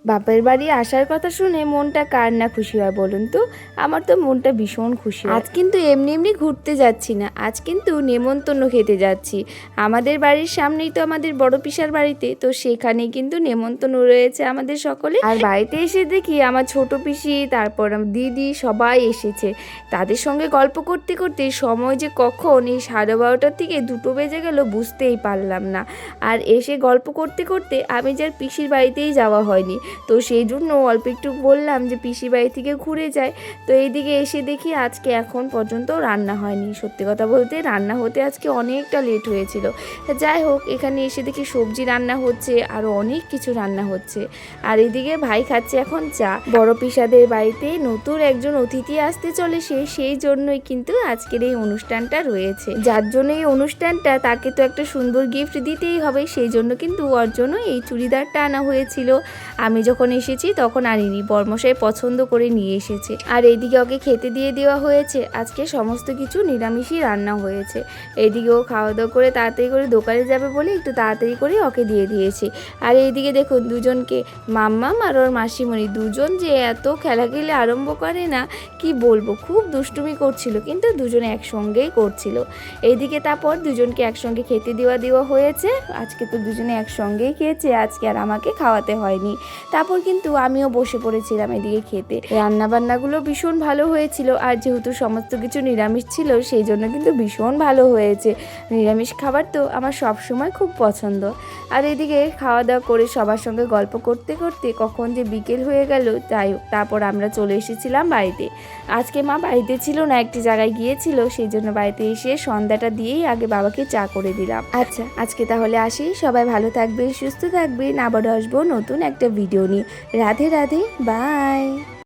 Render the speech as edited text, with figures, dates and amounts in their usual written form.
বাপের বাড়ি আসার কথা শুনে মনটা কার না খুশি হয় বলুন তো। আমার তো মনটা ভীষণ খুশি। আজ কিন্তু এমনি এমনি ঘুরতে যাচ্ছি না, আজ কিন্তু নেমন্তন্ন খেতে যাচ্ছি। আমাদের বাড়ির সামনেই তো আমাদের বড় পিসার বাড়িতে, তো সেখানে কিন্তু নেমন্তন্ন রয়েছে আমাদের সকলে। আর বাড়িতে এসে দেখি আমার ছোট পিসি, তারপর আমার দিদি সবাই এসেছে। তাদের সঙ্গে গল্প করতে করতে সময় যে কখন এই 12:30 থেকে 2 বেজে গেল বুঝতেই পারলাম না। আর এসে গল্প করতে করতে আমি যার পিসির বাড়িতেই যাওয়া হয়নি, তো সেই জন্য অল্প একটু বললাম যে পিসি বাড়ি থেকে ঘুরে যায়। তো এইদিকে এসে দেখি আজকে এখন পর্যন্ত রান্না হয়নি। সত্যি কথা বলতে রান্না হতে আজকে অনেকটা লেট হয়েছিল। যাই হোক, এখানে এসে দেখি সবজি রান্না হচ্ছে, আরও অনেক কিছু রান্না হচ্ছে। আর এদিকে ভাই খাচ্ছে এখন চা। বড় পিসাদের বাড়িতে নতুন একজন অতিথি আসতে চলেছে, সেই জন্যই কিন্তু আজকের এই অনুষ্ঠানটা রয়েছে। যার জন্য এই অনুষ্ঠানটা, তাকে তো একটা সুন্দর গিফট দিতেই হবে, সেই জন্য কিন্তু ওর জন্য এই চুড়িদারটা আনা হয়েছিল। আমি যখন এসেছি তখন আনিনি, বর্মশাই পছন্দ করে নিয়ে এসেছে। আর এইদিকে ওকে খেতে দিয়ে দেওয়া হয়েছে। আজকে সমস্ত কিছু নিরামিষই রান্না হয়েছে। এইদিকে ও খাওয়া দাওয়া করে তাড়াতাড়ি করে দোকানে যাবে বলে একটু তাড়াতাড়ি করে ওকে দিয়ে দিয়েছি। আর এইদিকে দেখুন দুজনকে, মাম্মাম আর ওর মাসিমণি, দুজন যে এত খেলাখেলি আরম্ভ করে না, কি বলবো, খুব দুষ্টুমি করছিল, কিন্তু দুজনে একসঙ্গেই করছিল। এইদিকে তারপর দুজনকে একসঙ্গে খেতে দেওয়া হয়েছে। আজকে তো দুজনে একসঙ্গেই খেয়েছে, আজকে আর আমাকে খাওয়াতে হয়নি। তারপর কিন্তু আমিও বসে পড়েছিলাম এদিকে খেতে। রান্নাবান্নাগুলো ভীষণ ভালো হয়েছিল, আর যেহেতু সমস্ত কিছু নিরামিষ ছিল সেই জন্য কিন্তু ভীষণ ভালো হয়েছে। নিরামিষ খাবার তো আমার সবসময় খুব পছন্দ। আর এদিকে খাওয়া দাওয়া করে সবার সঙ্গে গল্প করতে করতে কখন যে বিকেল হয়ে গেল। যাই হোক, তারপর আমরা চলে এসেছিলাম বাড়িতে। আজকে মা বাড়িতে ছিল না, একটি জায়গায় গিয়েছিল, সেই জন্য বাড়িতে এসে সন্ধ্যাটা দিয়েই আগে বাবাকে চা করে দিলাম। আচ্ছা, আজকে তাহলে আসি। সবাই ভালো থাকবেন, সুস্থ থাকবেন। আবারও আসবো নতুন একটা ভিডিও নিয়ে। রাধে রাধে, বাই।